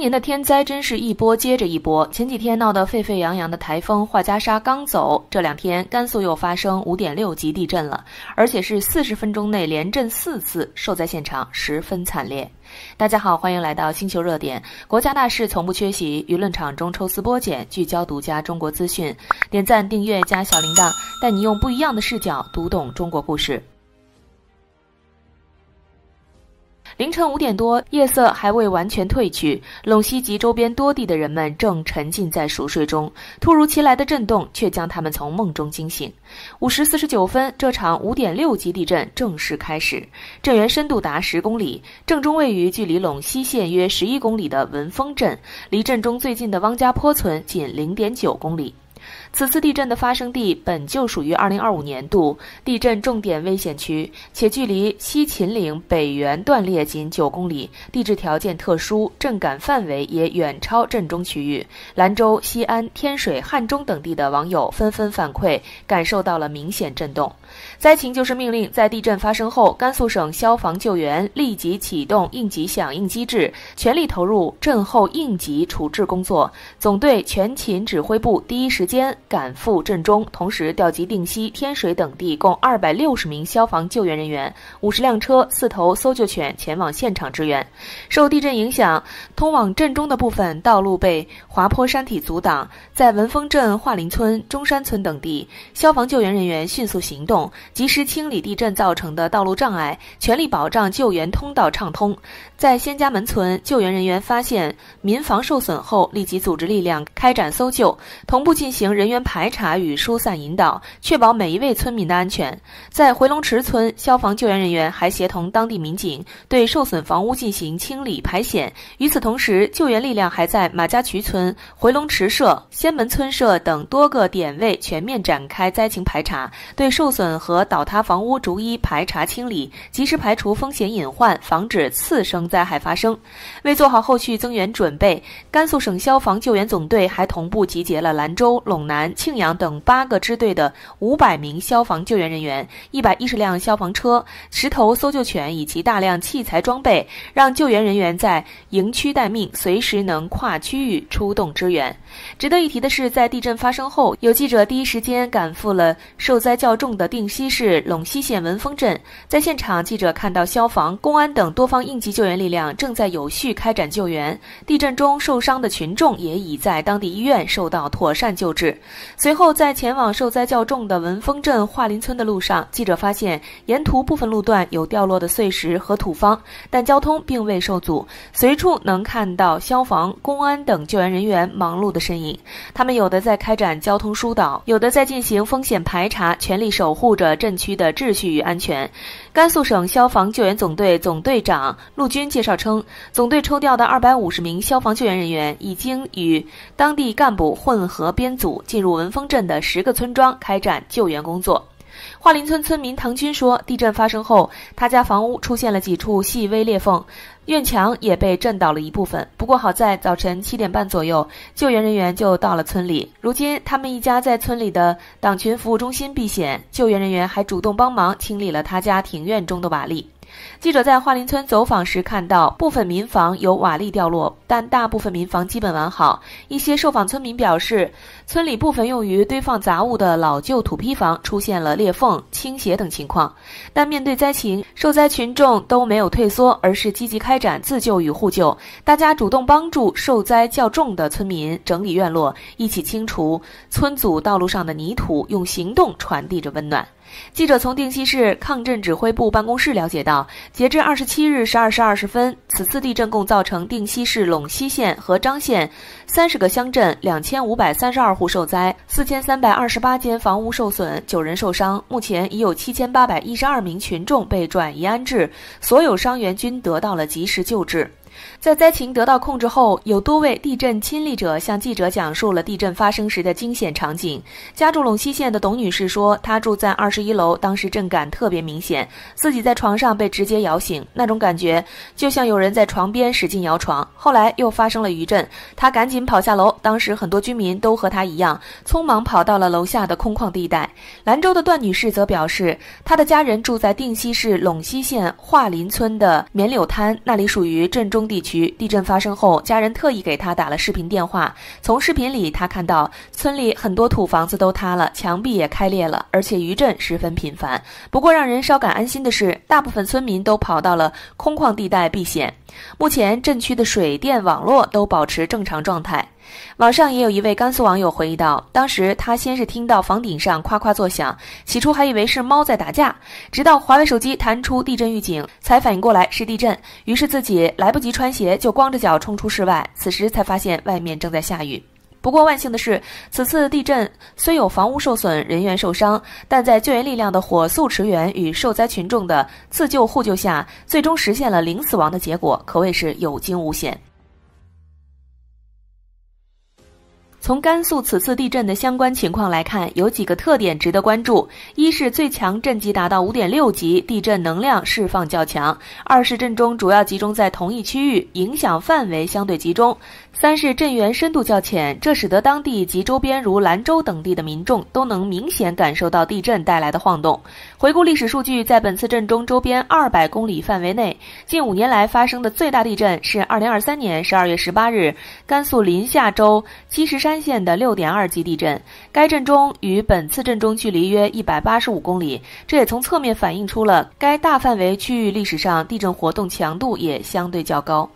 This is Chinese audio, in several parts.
年的天灾真是一波接着一波，前几天闹得沸沸扬扬的台风画家沙刚走，这2天甘肃又发生5.6级地震了，而且是40分钟内连震4次，受灾现场十分惨烈。大家好，欢迎来到星球热点，国家大事从不缺席，舆论场中抽丝剥茧，聚焦独家中国资讯。点赞、订阅加小铃铛，带你用不一样的视角读懂中国故事。凌晨5点多，夜色还未完全褪去，陇西及周边多地的人们正沉浸在熟睡中，突如其来的震动却将他们从梦中惊醒。5时49分，这场5.6级地震正式开始，震源深度达10公里，正中位于距离陇西县约11公里的文峰镇，离震中最近的汪家坡村仅0.9公里。此次地震的发生地本就属于2025年度地震重点危险区，且距离西秦岭北缘断裂仅9公里，地质条件特殊，震感范围也远超震中区域。兰州、西安、天水、汉中等地的网友纷纷反馈，感受到了明显震动。灾情就是命令，在地震发生后，甘肃省消防救援立即启动应急响应机制，全力投入震后应急处置工作。总队全勤指挥部第一时间赶赴震中，同时调集定西、天水等地共260名消防救援人员、50辆车、4头搜救犬前往现场支援。受地震影响，通往震中的部分道路被滑坡山体阻挡，在文峰镇桦林村、中山村等地，消防救援人员迅速行动，及时清理地震造成的道路障碍，全力保障救援通道畅通。在仙家门村，救援人员发现民房受损后，立即组织力量开展搜救，同步进行人员排查与疏散引导，确保每一位村民的安全。在回龙池村，消防救援人员还协同当地民警对受损房屋进行清理排险。与此同时，救援力量还在马家渠村、回龙池社、仙门村社等多个点位全面展开灾情排查，对受损和倒塌房屋逐一排查清理，及时排除风险隐患，防止次生灾害发生。为做好后续增援准备，甘肃省消防救援总队还同步集结了兰州、陇南、庆阳等8个支队的500名消防救援人员、110辆消防车、10头搜救犬以及大量器材装备，让救援人员在营区待命，随时能跨区域出动支援。值得一提的是，在地震发生后，有记者第一时间赶赴了受灾较重的定西市陇西县文峰镇，在现场，记者看到消防、公安等多方应急救援力量正在有序开展救援，地震中受伤的群众也已在当地医院受到妥善救治。随后，在前往受灾较重的文峰镇桦林村的路上，记者发现沿途部分路段有掉落的碎石和土方，但交通并未受阻，随处能看到消防、公安等救援人员忙碌的身影。他们有的在开展交通疏导，有的在进行风险排查，全力守护着镇区的秩序与安全。甘肃省消防救援总队总队长陆军介绍称，总队抽调的250名消防救援人员已经与当地干部混合编组，进入文峰镇的10个村庄开展救援工作。桦林村村民唐军说，地震发生后，他家房屋出现了几处细微裂缝，院墙也被震倒了一部分。不过好在早晨7点半左右，救援人员就到了村里。如今他们一家在村里的党群服务中心避险，救援人员还主动帮忙清理了他家庭院中的瓦砾。记者在桦林村走访时看到，部分民房有瓦砾掉落，但大部分民房基本完好。一些受访村民表示，村里部分用于堆放杂物的老旧土坯房出现了裂缝、倾斜等情况。但面对灾情，受灾群众都没有退缩，而是积极开展自救与互救。大家主动帮助受灾较重的村民整理院落，一起清除村组道路上的泥土，用行动传递着温暖。记者从定西市抗震指挥部办公室了解到，截至27日12时20分，此次地震共造成定西市陇西县和张县30个乡镇2532户受灾，4328间房屋受损，9人受伤。目前已有7812名群众被转移安置，所有伤员均得到了及时救治。在灾情得到控制后，有多位地震亲历者向记者讲述了地震发生时的惊险场景。家住陇西县的董女士说，她住在21楼，当时震感特别明显，自己在床上被直接摇醒，那种感觉就像有人在床边使劲摇床。后来又发生了余震，她赶紧跑下楼，当时很多居民都和她一样，匆忙跑到了楼下的空旷地带。兰州的段女士则表示，她的家人住在定西市陇西县桦林村的棉柳滩，那里属于震中地区，地震发生后，家人特意给他打了视频电话。从视频里，他看到村里很多土房子都塌了，墙壁也开裂了，而且余震十分频繁。不过让人稍感安心的是，大部分村民都跑到了空旷地带避险。目前震区的水电网络都保持正常状态。网上也有一位甘肃网友回忆道，当时他先是听到房顶上夸夸作响，起初还以为是猫在打架，直到华为手机弹出地震预警，才反应过来是地震，于是自己来不及穿鞋就光着脚冲出室外，此时才发现外面正在下雨。不过万幸的是，此次地震虽有房屋受损、人员受伤，但在救援力量的火速驰援与受灾群众的自救互救下，最终实现了零死亡的结果，可谓是有惊无险。从甘肃此次地震的相关情况来看，有几个特点值得关注：一是最强震级达到 5.6 级，地震能量释放较强；二是震中主要集中在同一区域，影响范围相对集中；三是震源深度较浅，这使得当地及周边如兰州等地的民众都能明显感受到地震带来的晃动。回顾历史数据，在本次震中周边200公里范围内，近5年来发生的最大地震是2023年12月18日甘肃临夏州积石山县的 6.2 级地震，该震中与本次震中距离约185公里，这也从侧面反映出了该大范围区域历史上地震活动强度也相对较高。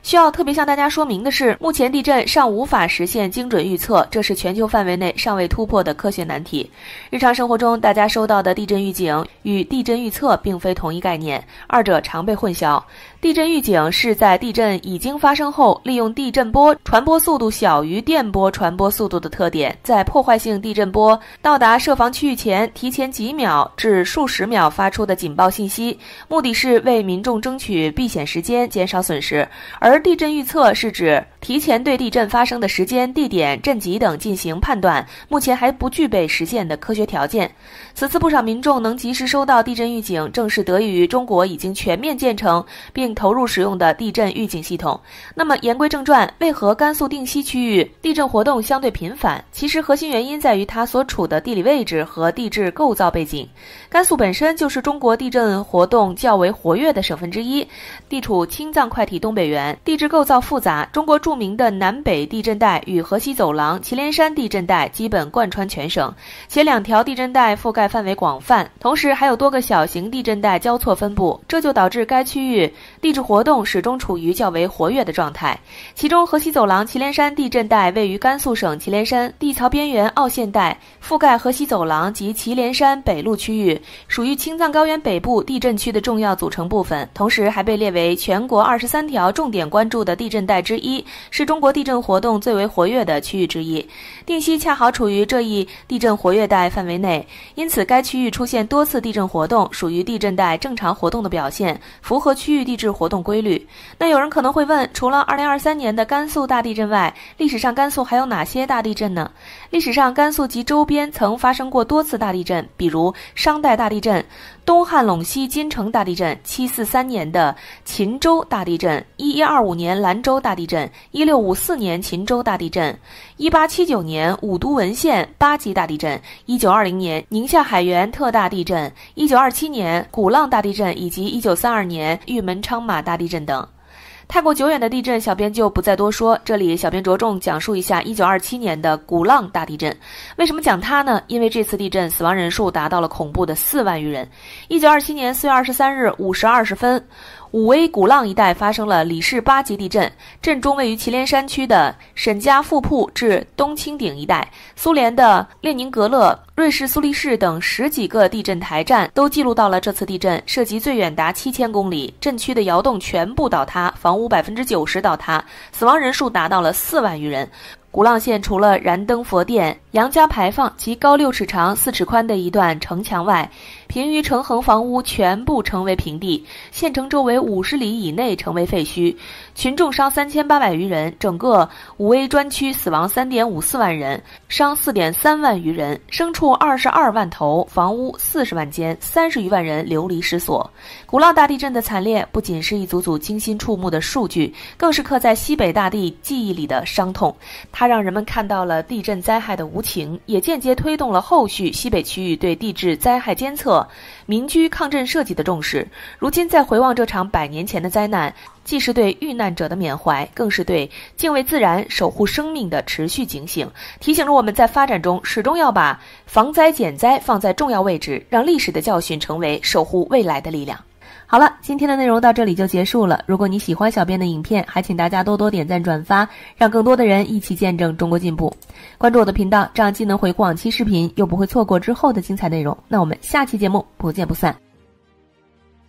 需要特别向大家说明的是，目前地震尚无法实现精准预测，这是全球范围内尚未突破的科学难题。日常生活中，大家收到的地震预警与地震预测并非同一概念，二者常被混淆。地震预警是在地震已经发生后，利用地震波传播速度小于电波传播速度的特点，在破坏性地震波到达设防区域前，提前几秒至数十秒发出的警报信息，目的是为民众争取避险时间，减少损失。而地震预测是指提前对地震发生的时间、地点、震级等进行判断，目前还不具备实现的科学条件。此次不少民众能及时收到地震预警，正是得益于中国已经全面建成并投入使用的地震预警系统。那么言归正传，为何甘肃定西区域地震活动相对频繁？其实核心原因在于它所处的地理位置和地质构造背景。甘肃本身就是中国地震活动较为活跃的省份之一，地处青藏快体东北缘，地质构造复杂，中国著名的南北地震带与河西走廊、祁连山地震带基本贯穿全省，且两条地震带覆盖范围广泛，同时还有多个小型地震带交错分布，这就导致该区域地质活动始终处于较为活跃的状态。其中河西走廊祁连山地震带位于甘肃省祁连山地槽边缘凹陷带，覆盖河西走廊及祁连山北麓区域，属于青藏高原北部地震区的重要组成部分，同时还被列为全国23条重点关注的地震带之一，是中国地震活动最为活跃的区域之一。定西恰好处于这一地震活跃带范围内，因此该区域出现多次地震活动，属于地震带正常活动的表现，符合区域地质活动规律。那有人可能会问，除了2023年的甘肃大地震外，历史上甘肃还有哪些大地震呢？历史上甘肃及周边曾发生过多次大地震，比如商代大地震、东汉陇西金城大地震、743年的秦州大地震、1125年兰州大地震、1654年秦州大地震、1879年武都文县8级大地震、1920年宁夏海原特大地震、1927年鼓浪大地震以及1932年玉门昌马大地震等。太过久远的地震，小编就不再多说，这里小编着重讲述一下1927年的鼓浪大地震。为什么讲它呢？因为这次地震死亡人数达到了恐怖的4万余人。1927年4月23日5时20分，武威鼓浪一带发生了里氏8级地震，震中位于祁连山区的沈家富铺至东青顶一带。苏联的列宁格勒、瑞士苏黎世等10几个地震台站都记录到了这次地震，涉及最远达7000公里，震区的窑洞全部倒塌，房屋90%倒塌，死亡人数达到了4万余人。鼓浪县除了燃灯佛殿、杨家牌坊及高6尺长、4尺宽的一段城墙外，平舆城横房屋全部成为平地，县城周围50里以内成为废墟，群众伤3800余人，整个武威专区死亡3.54万人，伤4.3万余人，牲畜22万头，房屋40万间，30余万人流离失所。鼓浪大地震的惨烈不仅是一组组惊心触目的数据，更是刻在西北大地记忆里的伤痛。它让人们看到了地震灾害的无情，也间接推动了后续西北区域对地质灾害监测、民居抗震设计的重视。如今再回望这场100年前的灾难，既是对遇难者的缅怀，更是对敬畏自然、守护生命的持续警醒，提醒着我们在发展中始终要把防灾减灾放在重要位置，让历史的教训成为守护未来的力量。好了，今天的内容到这里就结束了。如果你喜欢小编的影片，还请大家多多点赞转发，让更多的人一起见证中国进步。关注我的频道，这样既能回顾往期视频，又不会错过之后的精彩内容。那我们下期节目不见不散。